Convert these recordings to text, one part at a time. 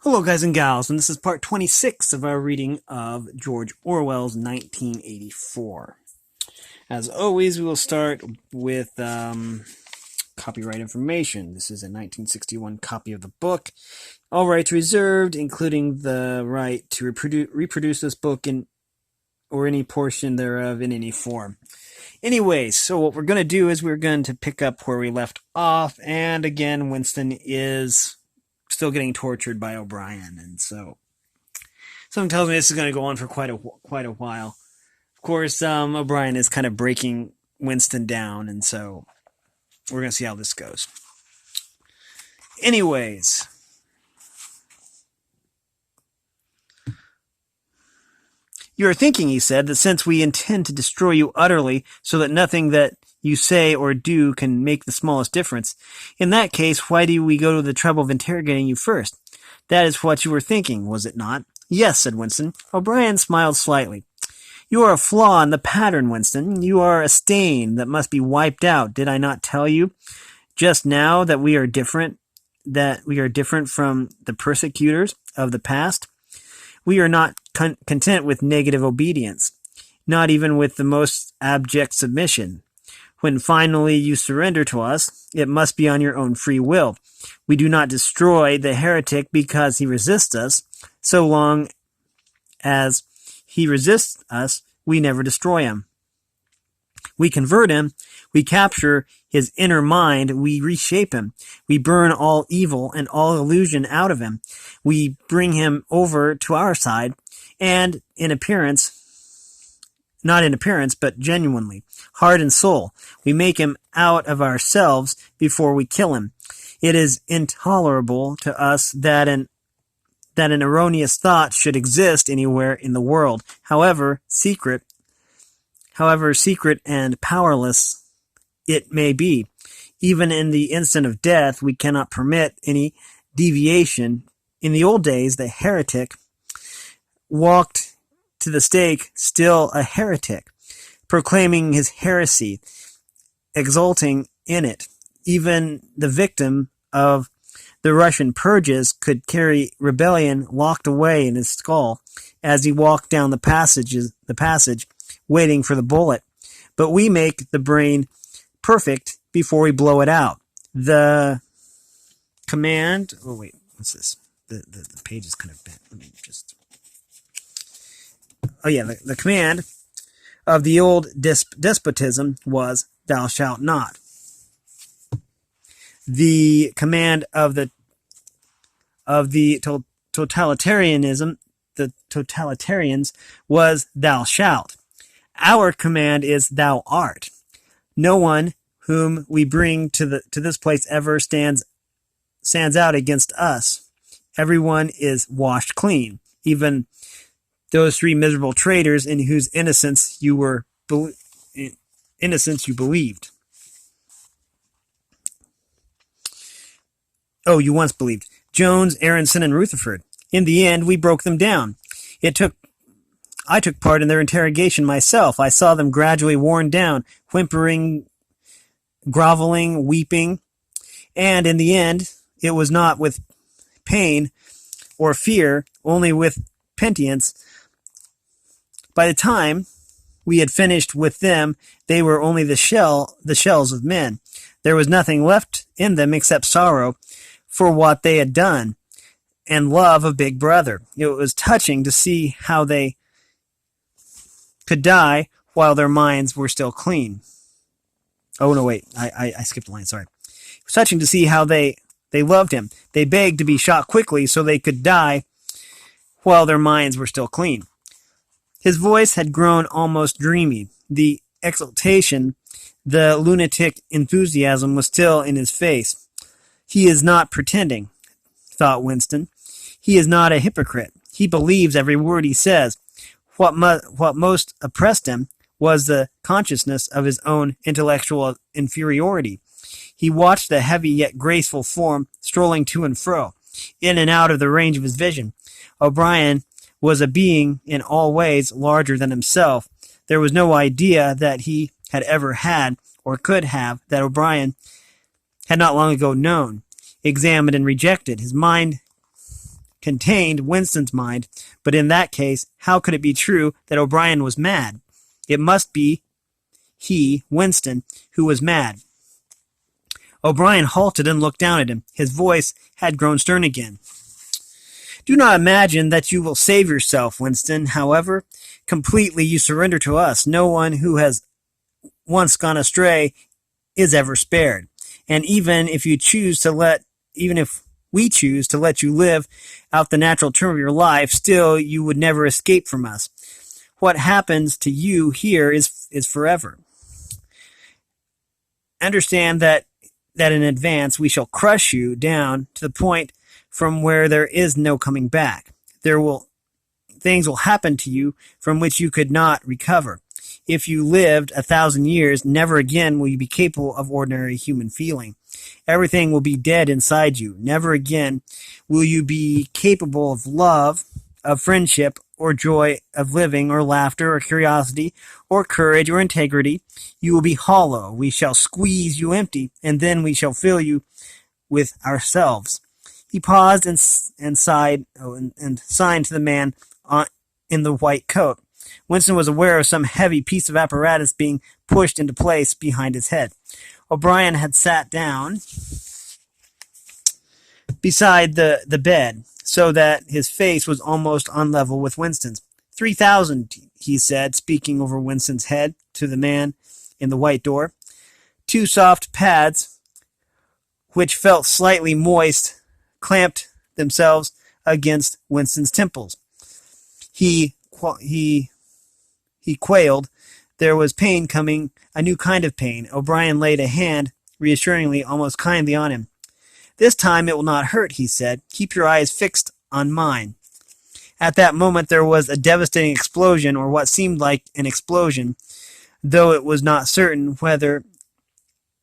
Hello, guys and gals, and this is part 26 of our reading of George Orwell's 1984. As always, we will start with copyright information. This is a 1961 copy of the book. All rights reserved, including the right to reproduce this book in or any portion thereof in any form. Anyway, so what we're going to do is we're going to pick up where we left off, and again, Winston is still getting tortured by O'Brien, and so something tells me this is going to go on for quite a while. Of course, O'Brien is kind of breaking Winston down, and so we're going to see how this goes. Anyways, you are thinking, he said, that since we intend to destroy you utterly so that nothing that you say or do can make the smallest difference, in that case, why do we go to the trouble of interrogating you first? That is what you were thinking, was it not? Yes, said Winston. O'Brien smiled slightly. You are a flaw in the pattern, Winston. You are a stain that must be wiped out. Did I not tell you just now that we are different from the persecutors of the past? We are not content with negative obedience, not even with the most abject submission. When finally you surrender to us, it must be on your own free will. We do not destroy the heretic because he resists us. So long as he resists us, we never destroy him. We convert him. We capture his inner mind. We reshape him. We burn all evil and all illusion out of him. We bring him over to our side, and not in appearance, but genuinely, heart and soul, we make him out of ourselves before we kill him. It is intolerable to us that an erroneous thought should exist anywhere in the world, however secret and powerless it may be. Even in the instant of death, we cannot permit any deviation. In the old days, the heretic walked to the stake still a heretic, proclaiming his heresy, exulting in it. Even the victim of the Russian purges could carry rebellion locked away in his skull as he walked down the passage, waiting for the bullet. But we make the brain perfect before we blow it out. The command... Oh, wait, what's this? The page is kind of bent. Let me just... Oh, yeah, the command of the old despotism was, thou shalt not. The command of the totalitarians was, thou shalt. Our command is, thou art. No one whom we bring to this place ever stands out against us. Everyone is washed clean, even those three miserable traitors in whose innocence you believed. Oh, you once believed. Jones, Aronson, and Rutherford. In the end, we broke them down. I took part in their interrogation myself. I saw them gradually worn down, whimpering, groveling, weeping, and in the end, it was not with pain or fear, only with penitence. By the time we had finished with them, they were only the shells of men. There was nothing left in them except sorrow for what they had done and love of Big Brother. It was touching to see how they could die while their minds were still clean. Oh, no, wait. I skipped a line. Sorry. It was touching to see how they loved him. They begged to be shot quickly so they could die while their minds were still clean. His voice had grown almost dreamy. The exultation, the lunatic enthusiasm was still in his face. He is not pretending, thought Winston. He is not a hypocrite. He believes every word he says. What most oppressed him was the consciousness of his own intellectual inferiority. He watched the heavy yet graceful form strolling to and fro, in and out of the range of his vision. O'Brien was a being in all ways larger than himself. There was no idea that he had ever had, or could have, that O'Brien had not long ago known, examined, and rejected. His mind contained Winston's mind, but in that case, how could it be true that O'Brien was mad? It must be he, Winston, who was mad. O'Brien halted and looked down at him. His voice had grown stern again. Do not imagine that you will save yourself, Winston. However completely you surrender to us, no one who has once gone astray is ever spared. And even if we choose to let you live out the natural term of your life, still you would never escape from us. What happens to you here is forever. Understand that in advance we shall crush you down to the point from where there is no coming back. Things will happen to you from which you could not recover. If you lived 1,000 years, never again will you be capable of ordinary human feeling. Everything will be dead inside you. Never again will you be capable of love, of friendship, or joy, of living, or laughter, or curiosity, or courage, or integrity. You will be hollow. We shall squeeze you empty, and then we shall fill you with ourselves. He paused and sighed and signed to the man in the white coat. Winston was aware of some heavy piece of apparatus being pushed into place behind his head. O'Brien had sat down beside the bed, so that his face was almost on level with Winston's. 3,000, he said, speaking over Winston's head to the man in the white door. Two soft pads, which felt slightly moist, clamped themselves against Winston's temples. He quailed. There was pain coming, a new kind of pain. O'Brien laid a hand, reassuringly, almost kindly, on him. This time it will not hurt, he said. Keep your eyes fixed on mine. At that moment there was a devastating explosion, or what seemed like an explosion, though it was not certain whether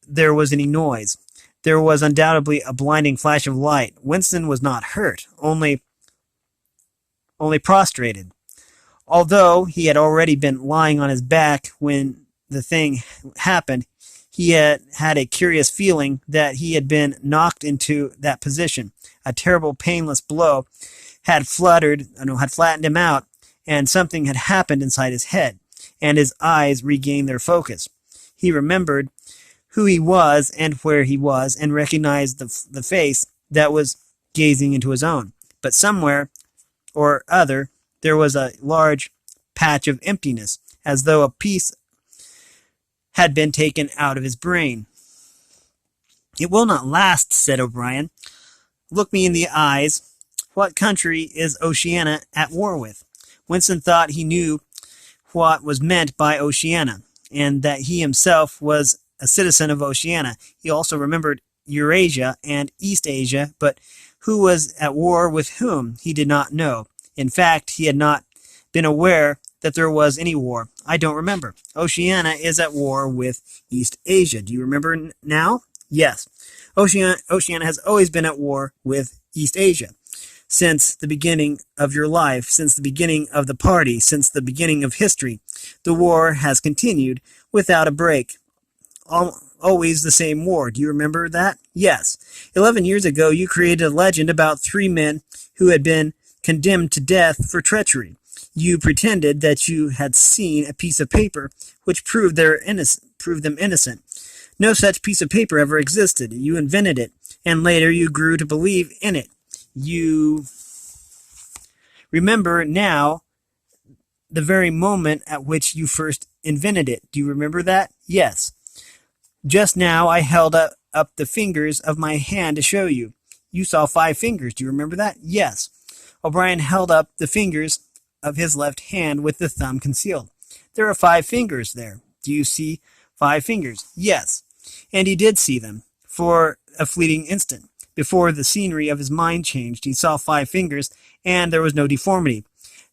there was any noise. There was undoubtedly a blinding flash of light. Winston was not hurt, only prostrated. Although he had already been lying on his back when the thing happened, he had a curious feeling that he had been knocked into that position. A terrible, painless blow had flattened him out, and something had happened inside his head, and his eyes regained their focus. He remembered who he was and where he was, and recognized the face that was gazing into his own. But somewhere or other, there was a large patch of emptiness, as though a piece had been taken out of his brain. It will not last, said O'Brien. Look me in the eyes. What country is Oceania at war with? Winston thought he knew what was meant by Oceania, and that he himself was a citizen of Oceania. He also remembered Eurasia and East Asia, but who was at war with whom he did not know. In fact, he had not been aware that there was any war. I don't remember. Oceania is at war with East Asia. Do you remember now? Yes. Oceania has always been at war with East Asia. Since the beginning of your life, since the beginning of the party, since the beginning of history, the war has continued without a break. Always the same war. Do you remember that? Yes. 11 years ago, you created a legend about 3 men who had been condemned to death for treachery. You pretended that you had seen a piece of paper which proved them innocent. No such piece of paper ever existed. You invented it, and later you grew to believe in it. You remember now the very moment at which you first invented it. Do you remember that? Yes. Just now I held up the fingers of my hand to show you. You saw 5 fingers. Do you remember that? Yes. O'Brien held up the fingers of his left hand with the thumb concealed. There are 5 fingers there. Do you see 5 fingers? Yes. And he did see them for a fleeting instant. Before the scenery of his mind changed, he saw 5 fingers, and there was no deformity.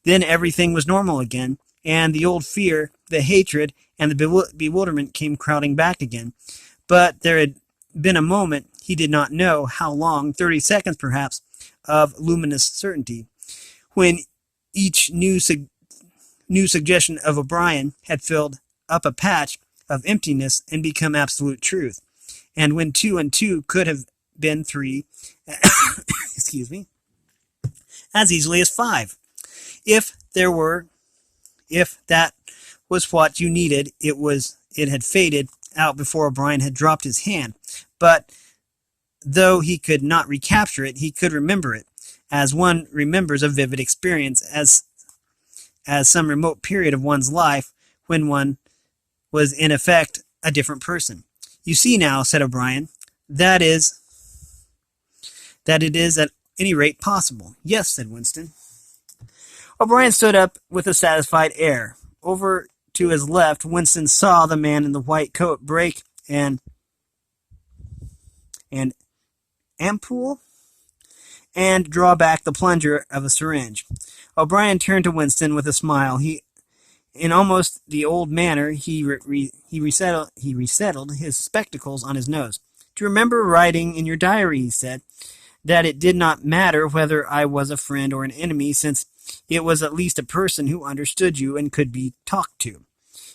Then everything was normal again, and the old fear, the hatred, and the bewilderment came crowding back again. But there had been a moment, he did not know how long, 30 seconds perhaps, of luminous certainty, when each new suggestion of O'Brien had filled up a patch of emptiness and become absolute truth. And when 2 and 2 could have been 3, excuse me, as easily as 5. If there were, if that was what you needed, it had faded out before O'Brien had dropped his hand. But though he could not recapture it, he could remember it, as one remembers a vivid experience, as some remote period of one's life when one was in effect a different person. You see now, said O'Brien, that it is at any rate possible. Yes, said Winston. O'Brien stood up with a satisfied air. Over to his left, Winston saw the man in the white coat break an ampoule and draw back the plunger of a syringe. O'Brien turned to Winston with a smile. In almost the old manner, he resettled his spectacles on his nose. Do you remember writing in your diary, he said, that it did not matter whether I was a friend or an enemy, since it was at least a person who understood you and could be talked to.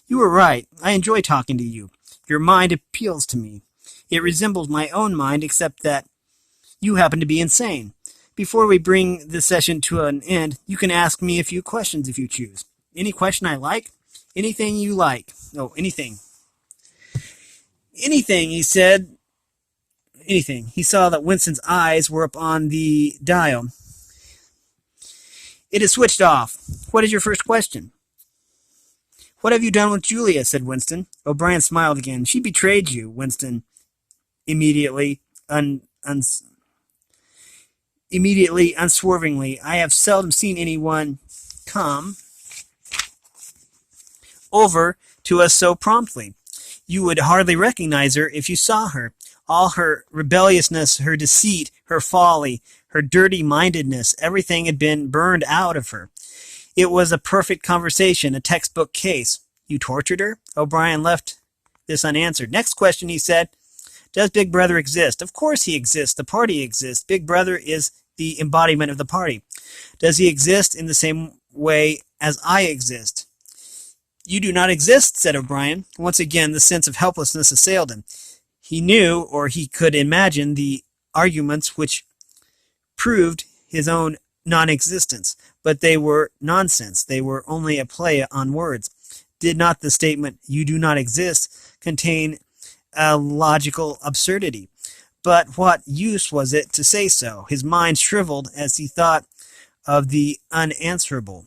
You were right. I enjoy talking to you. Your mind appeals to me. It resembles my own mind, except that you happen to be insane. Before we bring this session to an end, you can ask me a few questions if you choose. Any question I like? Anything you like. Oh, anything. Anything, he said. Anything. He saw that Winston's eyes were upon the dial. It is switched off. What is your first question? What have you done with Julia? Said Winston. O'Brien smiled again. She betrayed you, Winston immediately, unswervingly. I have seldom seen anyone come over to us so promptly. You would hardly recognize her if you saw her. All her rebelliousness, her deceit, her folly, her dirty-mindedness, everything had been burned out of her. It was a perfect conversation, a textbook case. You tortured her? O'Brien left this unanswered. Next question, he said. Does Big Brother exist? Of course he exists. The party exists. Big Brother is the embodiment of the party. Does he exist in the same way as I exist? You do not exist, said O'Brien. Once again, the sense of helplessness assailed him. He knew, or he could imagine, the arguments which proved his own non-existence, but they were nonsense. They were only a play on words. Did not the statement, you do not exist, contain a logical absurdity? But what use was it to say so? His mind shriveled as he thought of the unanswerable,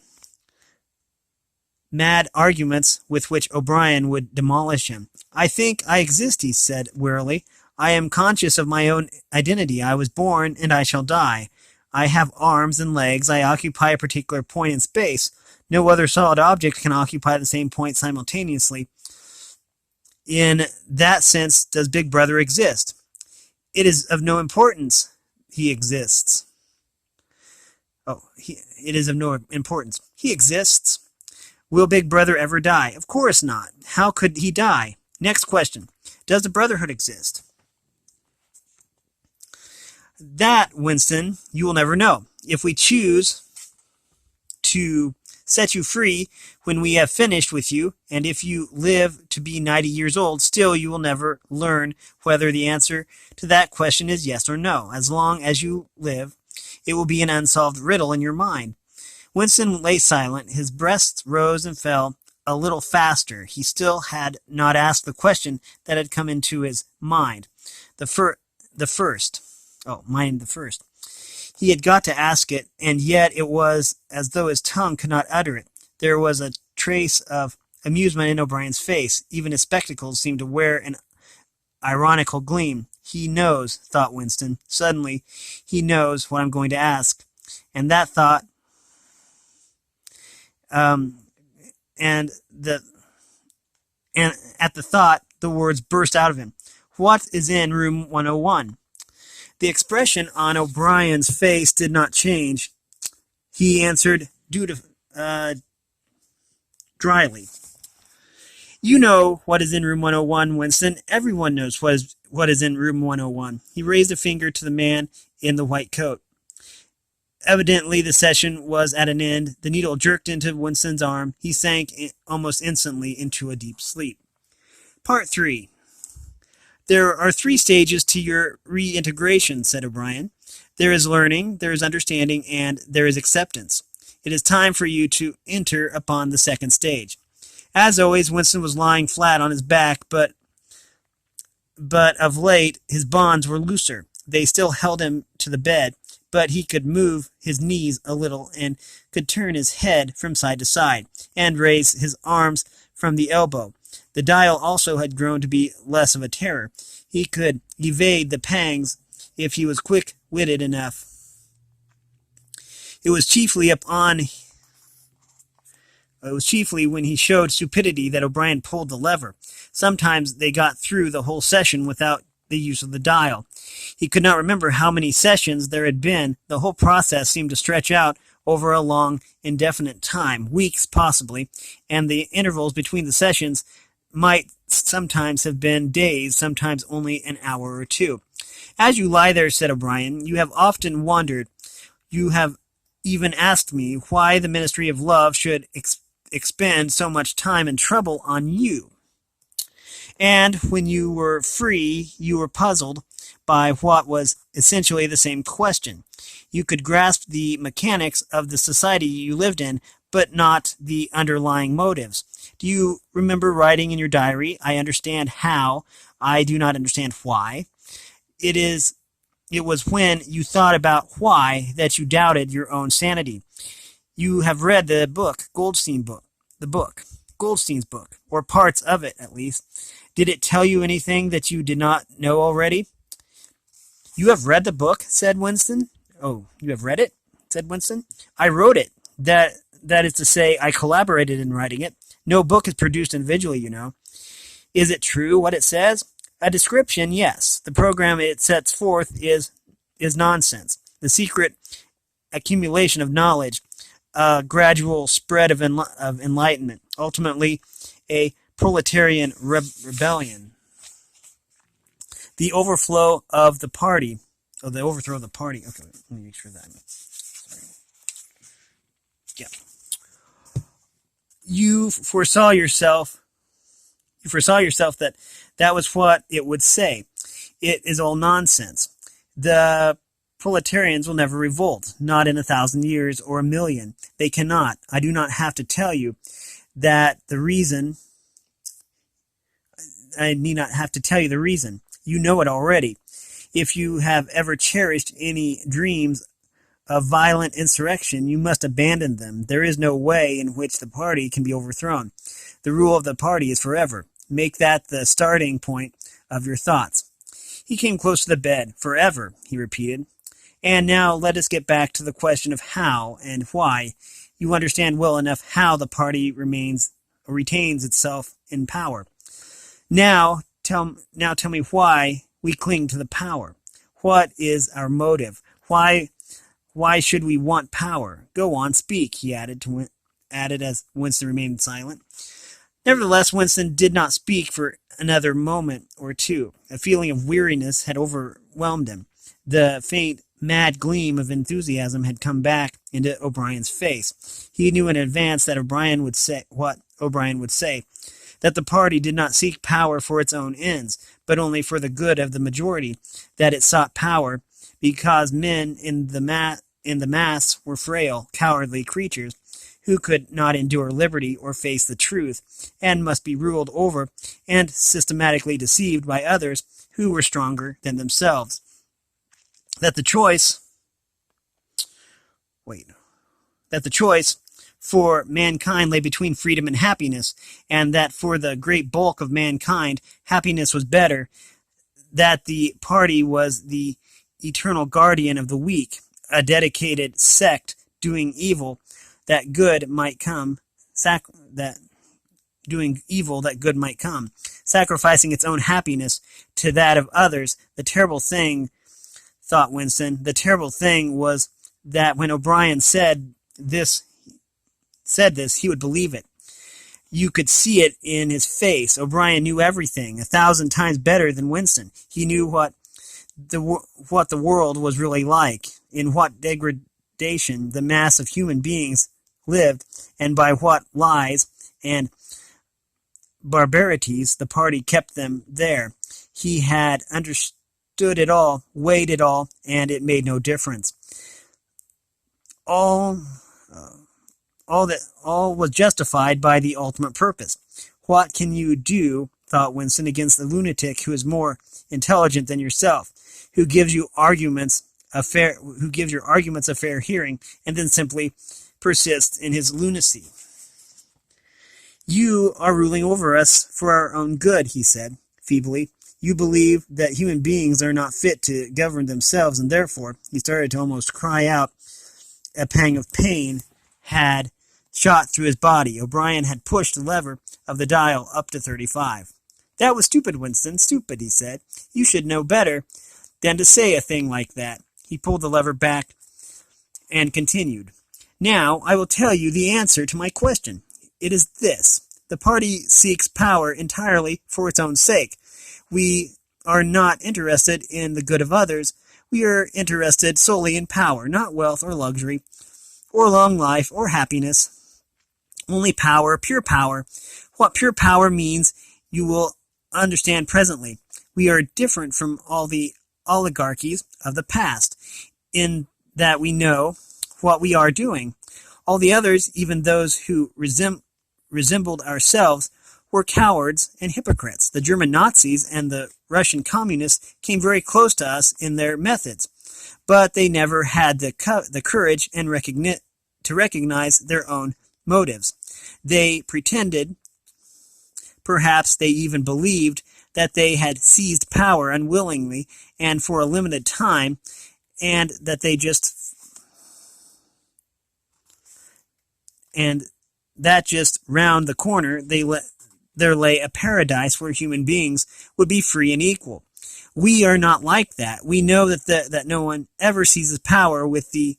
mad arguments with which O'Brien would demolish him. I think I exist, he said wearily. I am conscious of my own identity. I was born, and I shall die. I have arms and legs. I occupy a particular point in space. No other solid object can occupy the same point simultaneously. In that sense, does Big Brother exist? It is of no importance. He exists. It is of no importance. He exists. Will Big Brother ever die? Of course not. How could he die? Next question. Does the Brotherhood exist? That, Winston, you will never know. If we choose to set you free when we have finished with you, and if you live to be 90 years old, still you will never learn whether the answer to that question is yes or no. As long as you live, it will be an unsolved riddle in your mind. Winston lay silent. His breast rose and fell a little faster. He still had not asked the question that had come into his mind. The first. He had got to ask it, and yet it was as though his tongue could not utter it. There was a trace of amusement in O'Brien's face. Even his spectacles seemed to wear an ironical gleam. He knows, thought Winston. Suddenly, he knows what I'm going to ask. And that thought, and at the thought, the words burst out of him. What is in room 101? The expression on O'Brien's face did not change. He answered dryly. You know what is in room 101, Winston. Everyone knows what is in room 101. He raised a finger to the man in the white coat. Evidently, the session was at an end. The needle jerked into Winston's arm. He sank almost instantly into a deep sleep. Part 3. There are 3 stages to your reintegration, said O'Brien. There is learning, there is understanding, and there is acceptance. It is time for you to enter upon the second stage. As always, Winston was lying flat on his back, but of late his bonds were looser. They still held him to the bed, but he could move his knees a little and could turn his head from side to side and raise his arms from the elbow. The dial also had grown to be less of a terror. He could evade the pangs if he was quick-witted enough. It was chiefly when he showed stupidity that O'Brien pulled the lever. Sometimes they got through the whole session without the use of the dial. He could not remember how many sessions there had been. The whole process seemed to stretch out over a long, indefinite time, weeks possibly, and the intervals between the sessions might sometimes have been days, sometimes only an hour or two. As you lie there, said O'Brien, you have often wondered, you have even asked me why the Ministry of Love should expend so much time and trouble on you. And when you were free, you were puzzled by what was essentially the same question. You could grasp the mechanics of the society you lived in, but not the underlying motives. Do you remember writing in your diary, I understand how, I do not understand why? It was when you thought about why that you doubted your own sanity. You have read the book, Goldstein's book, or parts of it at least. Did it tell you anything that you did not know already? You have read the book, said Winston. Oh, you have read it, said Winston. I wrote it. That is to say, I collaborated in writing it. No book is produced individually, you know. Is it true what it says? A description, yes. The program it sets forth is nonsense. The secret accumulation of knowledge, a gradual spread of enlightenment, ultimately a proletarian rebellion. The overthrow of the party. Okay, let me make sure that. Sorry. Yeah. You foresaw yourself that was what it would say. It is all nonsense. The proletarians will never revolt, not in 1,000 years or 1,000,000. They cannot. I do not have to tell you that the reason. I need not have to tell you the reason. You know it already. If you have ever cherished any dreams of violent insurrection, you must abandon them. There is no way in which the party can be overthrown. The rule of the party is forever. Make that the starting point of your thoughts. He came close to the bed. Forever, he repeated. And now let us get back to the question of how and why. You understand well enough how the party retains itself in power. Now tell me why we cling to the power. What is our motive? Why should we want power? Go on, speak, he added as Winston remained silent. Nevertheless, Winston did not speak for another moment or two. A feeling of weariness had overwhelmed him. The faint, mad gleam of enthusiasm had come back into O'Brien's face. He knew in advance that O'Brien would say, that the party did not seek power for its own ends, but only for the good of the majority, that it sought power because men in the mass were frail, cowardly creatures who could not endure liberty or face the truth, and must be ruled over and systematically deceived by others who were stronger than themselves. That the choice for mankind lay between freedom and happiness, and that for the great bulk of mankind, happiness was better, that the party was the eternal guardian of the weak, a dedicated sect doing evil that good might come, sacrificing its own happiness to that of others. The terrible thing, thought Winston, the terrible thing was that when O'Brien said this, he would believe it. You could see it in his face. O'Brien knew everything, 1,000 times better than Winston. He knew what the world was really like, in what degradation the mass of human beings lived, and by what lies and barbarities the party kept them there. He had stood it all, weighed it all, and it made no difference. All was justified by the ultimate purpose. What can you do, thought Winston, against a lunatic who is more intelligent than yourself, who gives your arguments a fair hearing, and then simply persists in his lunacy? You are ruling over us for our own good, he said, feebly. You believe that human beings are not fit to govern themselves, and therefore, he started to almost cry out. A pang of pain had shot through his body. O'Brien had pushed the lever of the dial up to 35. That was stupid, Winston, stupid, he said. You should know better than to say a thing like that. He pulled the lever back and continued. Now I will tell you the answer to my question. It is this. The party seeks power entirely for its own sake. We are not interested in the good of others. We are interested solely in power, not wealth or luxury, or long life or happiness. Only power, pure power. What pure power means you will understand presently. We are different from all the oligarchies of the past, in that we know what we are doing. All the others, even those who resembled ourselves, were cowards and hypocrites. The German Nazis and the Russian communists came very close to us in their methods, but they never had the courage and to recognize their own motives. They pretended, perhaps they even believed, that they had seized power unwillingly and for a limited time, and that just round the corner there lay a paradise where human beings would be free and equal. We are not like that. We know that no one ever seizes power with the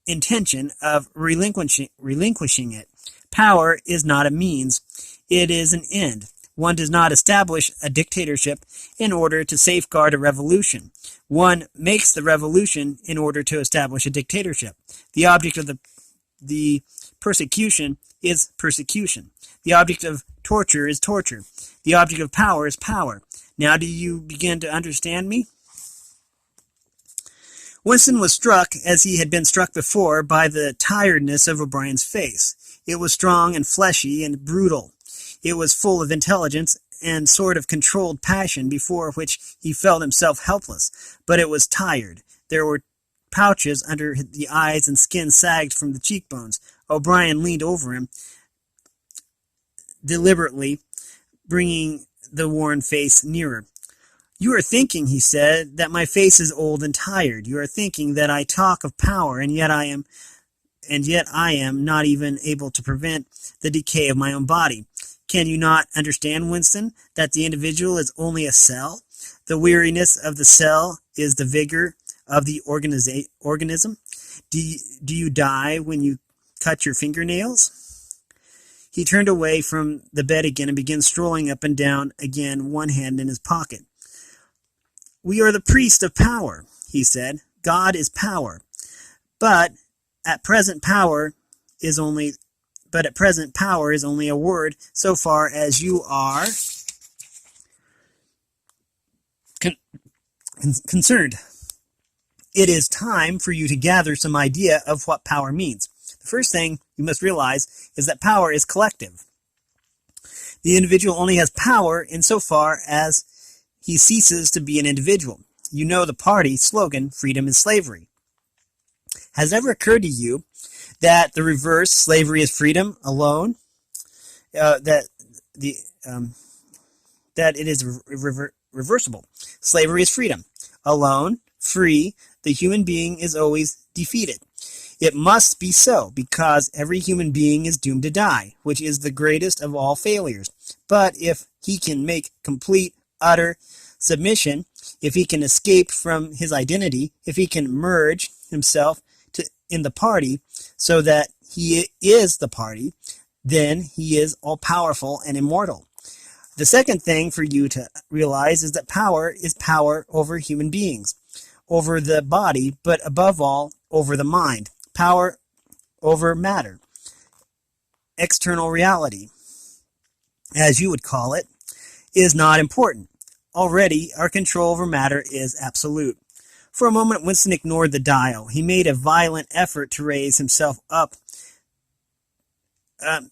intention of relinquishing it. Power is not a means. It is an end. One does not establish a dictatorship in order to safeguard a revolution. One makes the revolution in order to establish a dictatorship. The object of the persecution is persecution. The object of torture is torture. The object of power is power. Now do you begin to understand me? Winston was struck, as he had been struck before, by the tiredness of O'Brien's face. It was strong and fleshy and brutal. It was full of intelligence and sort of controlled passion before which he felt himself helpless. But it was tired. There were pouches under the eyes and skin sagged from the cheekbones. O'Brien leaned over him, deliberately bringing the worn face nearer. You are thinking, he said, that my face is old and tired. You are thinking that I talk of power, and yet I am not even able to prevent the decay of my own body. Can you not understand, Winston, that the individual is only a cell? The weariness of the cell is the vigor of the organism. Do you die when you cut your fingernails? He turned away from the bed again and began strolling up and down again, one hand in his pocket. We are the priests of power, he said. God is power. But at present power is only a word so far as you are concerned. It is time for you to gather some idea of what power means. The first thing you must realize is that power is collective. The individual only has power insofar as he ceases to be an individual. You know the party slogan, freedom is slavery. Has it ever occurred to you that the reverse, slavery is freedom alone, that it is reversible? Slavery is freedom. Alone, free, the human being is always defeated. It must be so, because every human being is doomed to die, which is the greatest of all failures. But if he can make complete, utter submission, if he can escape from his identity, if he can merge himself in the party so that he is the party, then he is all-powerful and immortal. The second thing for you to realize is that power is power over human beings, over the body, but above all, over the mind. Power over matter. External reality, as you would call it, is not important. Already, our control over matter is absolute. For a moment, Winston ignored the dial. He made a violent effort to raise himself up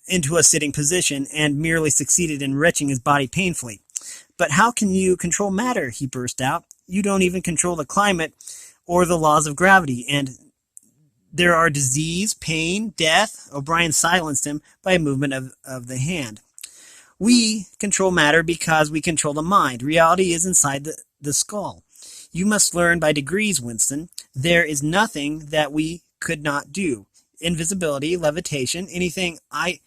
into a sitting position and merely succeeded in wrenching his body painfully. But how can you control matter? He burst out. You don't even control the climate or the laws of gravity, and there are disease, pain, death. O'Brien silenced him by a movement of the hand. We control matter because we control the mind. Reality is inside the skull. You must learn by degrees, Winston. There is nothing that we could not do. Invisibility, levitation, anything. I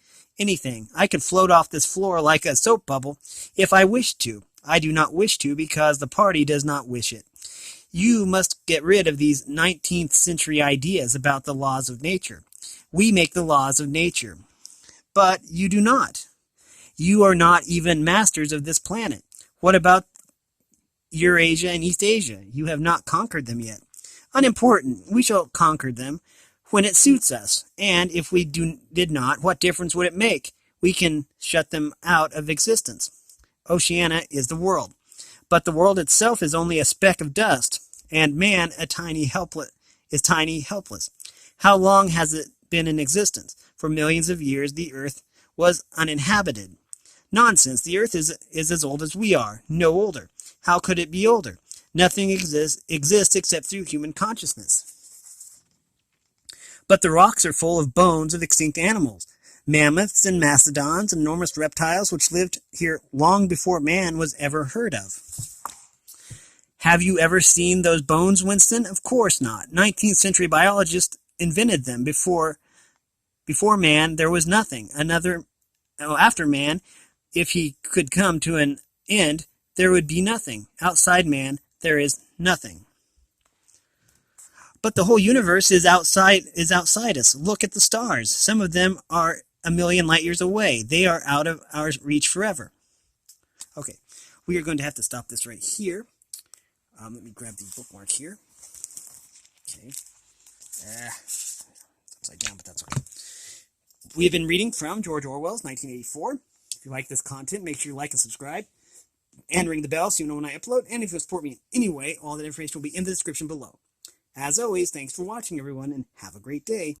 could float off this floor like a soap bubble if I wished to. I do not wish to because the party does not wish it. You must get rid of these 19th century ideas about the laws of nature. We make the laws of nature. But you do not. You are not even masters of this planet. What about Eurasia and East Asia? You have not conquered them yet. Unimportant. We shall conquer them when it suits us. And if we did not, what difference would it make? We can shut them out of existence. Oceania is the world. But the world itself is only a speck of dust, and man is tiny, helpless. How long has it been in existence? For millions of years, the earth was uninhabited. Nonsense. The earth is as old as we are, no older. How could it be older? Nothing exists except through human consciousness. But the rocks are full of bones of extinct animals, mammoths and mastodons, enormous reptiles which lived here long before man was ever heard of. Have you ever seen those bones, Winston? Of course not. 19th century biologists invented them. Before man, there was nothing. After man, if he could come to an end, there would be nothing. Outside man, there is nothing. But the whole universe is outside us. Look at the stars. Some of them are a million light years away. They are out of our reach forever. Okay, we are going to have to stop this right here. Let me grab the bookmark here. Okay. It's upside down, but that's okay. We have been reading from George Orwell's 1984. If you like this content, make sure you like and subscribe. And ring the bell so you know when I upload. And if you support me in any way, all that information will be in the description below. As always, thanks for watching, everyone, and have a great day.